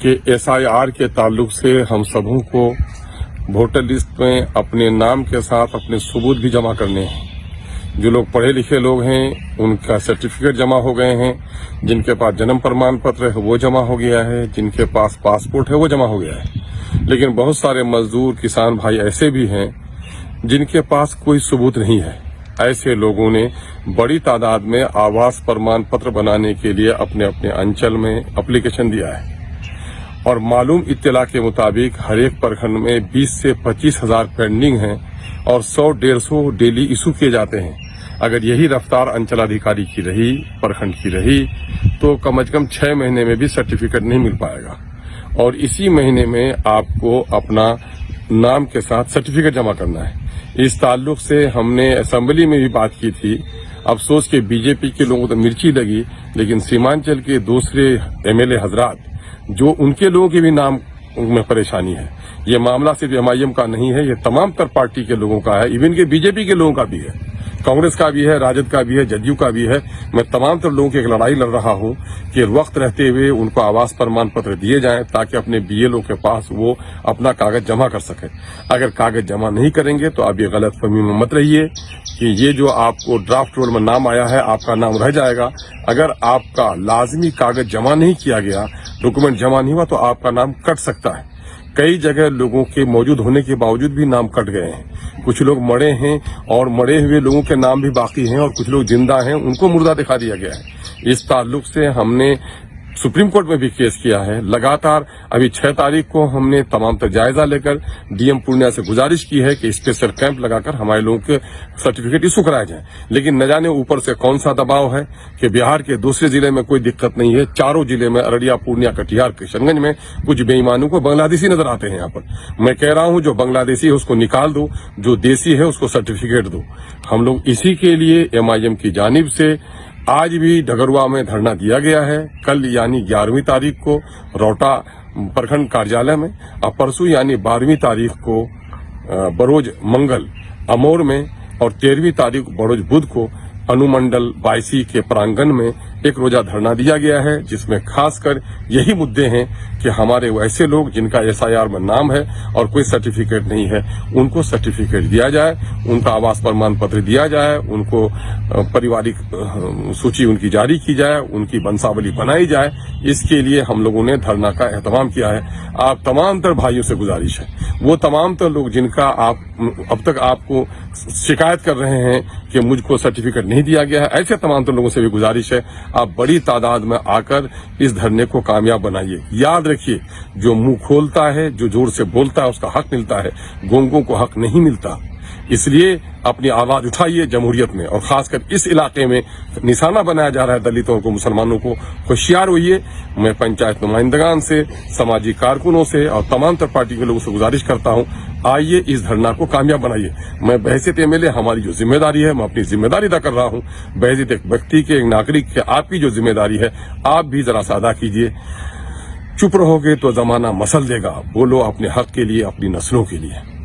कि SIR के ताल्लुक से हम सबों को वोटर लिस्ट में अपने नाम के साथ अपने सबूत भी जमा करने हैं। जो लोग पढ़े लिखे लोग हैं उनका सर्टिफिकेट जमा हो गए हैं, जिनके पास जन्म प्रमाण पत्र है वो जमा हो गया है, जिनके पास पासपोर्ट है वो जमा हो गया है। लेकिन बहुत सारे मजदूर किसान भाई ऐसे भी हैं जिनके पास कोई सबूत नहीं है। ऐसे लोगों ने बड़ी तादाद में आवास प्रमाण पत्र बनाने के लिए अपने अपने अंचल में एप्लीकेशन दिया है और मालूम इत्तला के मुताबिक हर एक प्रखंड में 20 से 25 हजार पेंडिंग हैं और 100-150 डेली इशू किए जाते हैं। अगर यही रफ्तार अंचलाधिकारी की रही, प्रखंड की रही, तो कम से कम 6 महीने में भी सर्टिफिकेट नहीं मिल पाएगा और इसी महीने में आपको अपना नाम के साथ सर्टिफिकेट जमा करना है। इस ताल्लुक से हमने असेंबली में भी बात की थी। अफसोस के बीजेपी के लोगों को तो मिर्ची लगी, लेकिन सीमांचल के दूसरे MLA हजरात जो उनके लोगों के भी नाम में परेशानी है। ये मामला सिर्फ MIM का नहीं है, ये तमाम तर पार्टी के लोगों का है, इवन के बीजेपी के लोगों का भी है, कांग्रेस का भी है, राजद का भी है, जदयू का भी है। मैं तमाम तर लोगों की एक लड़ाई लड़ रहा हूं कि वक्त रहते हुए उनको आवास प्रमाण पत्र दिए जाएं ताकि अपने BLO के पास वो अपना कागज जमा कर सके। अगर कागज जमा नहीं करेंगे तो आप ये गलतफहमी में मत रहिए कि ये जो आपको ड्राफ्ट रोल में नाम आया है आपका नाम रह जाएगा। अगर आपका लाजमी कागज जमा नहीं किया गया, डॉक्यूमेंट जमा नहीं हुआ, तो आपका नाम कट सकता है। कई जगह लोगों के मौजूद होने के बावजूद भी नाम कट गए हैं। कुछ लोग मरे हैं और मरे हुए लोगों के नाम भी बाकी हैं और कुछ लोग जिंदा हैं, उनको मुर्दा दिखा दिया गया है। इस ताल्लुक से हमने सुप्रीम कोर्ट में भी केस किया है। लगातार अभी 6 तारीख को हमने तमाम तर जायजा लेकर DM पूर्णिया से गुजारिश की है कि स्पेशल कैंप लगाकर हमारे लोगों के सर्टिफिकेट इशू कराए जाएं। लेकिन न जाने ऊपर से कौन सा दबाव है कि बिहार के दूसरे जिले में कोई दिक्कत नहीं है, चारों जिले में अररिया, पूर्णिया, कटिहार, किशनगंज में कुछ बेईमानों को बांग्लादेशी नजर आते हैं। यहाँ पर मैं कह रहा हूं जो बांग्लादेशी है उसको निकाल दो, जो देसी है उसको सर्टिफिकेट दो। हम लोग इसी के लिए MIM की जानिब से आज भी डगरुआ में धरना दिया गया है। कल यानी 11वीं तारीख को रौटा प्रखंड कार्यालय में और परसों यानी 12वीं तारीख को बरोज मंगल अमोर में और 13वीं तारीख बरोज बुध को अनुमंडल 22 के प्रांगण में एक रोजा धरना दिया गया है, जिसमें खासकर यही मुद्दे हैं कि हमारे वैसे लोग जिनका SIR में नाम है और कोई सर्टिफिकेट नहीं है उनको सर्टिफिकेट दिया जाए, उनका आवास प्रमाण पत्र दिया जाए, उनको पारिवारिक सूची उनकी जारी की जाए, उनकी वंशावली बनाई जाए। इसके लिए हम लोगों ने धरना का एहतमाम किया है। आप तमाम तर भाइयों से गुजारिश है, वो तमाम तर लोग जिनका आप अब तक आपको शिकायत कर रहे हैं कि मुझको सर्टिफिकेट नहीं दिया गया है, ऐसे तमाम तर लोगों से भी गुजारिश है आप बड़ी तादाद में आकर इस धरने को कामयाब बनाइए। याद रखिए, जो मुंह खोलता है, जो जोर से बोलता है उसका हक मिलता है, गोंगों को हक नहीं मिलता। इसलिए अपनी आवाज उठाइए जमहूरियत में, और खासकर इस इलाके में निशाना बनाया जा रहा है दलितों को, मुसलमानों को। होशियार होइए। मैं पंचायत नुमाइंदगान से, सामाजिक कारकुनों से और तमाम तर पार्टी के लोगों से गुजारिश करता हूं, आइए इस धरना को कामयाब बनाइए। मैं बहैसियत MLA हमारी जो जिम्मेदारी है मैं अपनी जिम्मेदारी अदा कर रहा हूं। बहैसियत एक व्यक्ति के, एक नागरिक के, आपकी जो जिम्मेदारी है आप भी जरा सा अदा कीजिए। चुप रहोगे तो जमाना मसल देगा। बोलो अपने हक के लिए, अपनी नस्लों के लिए।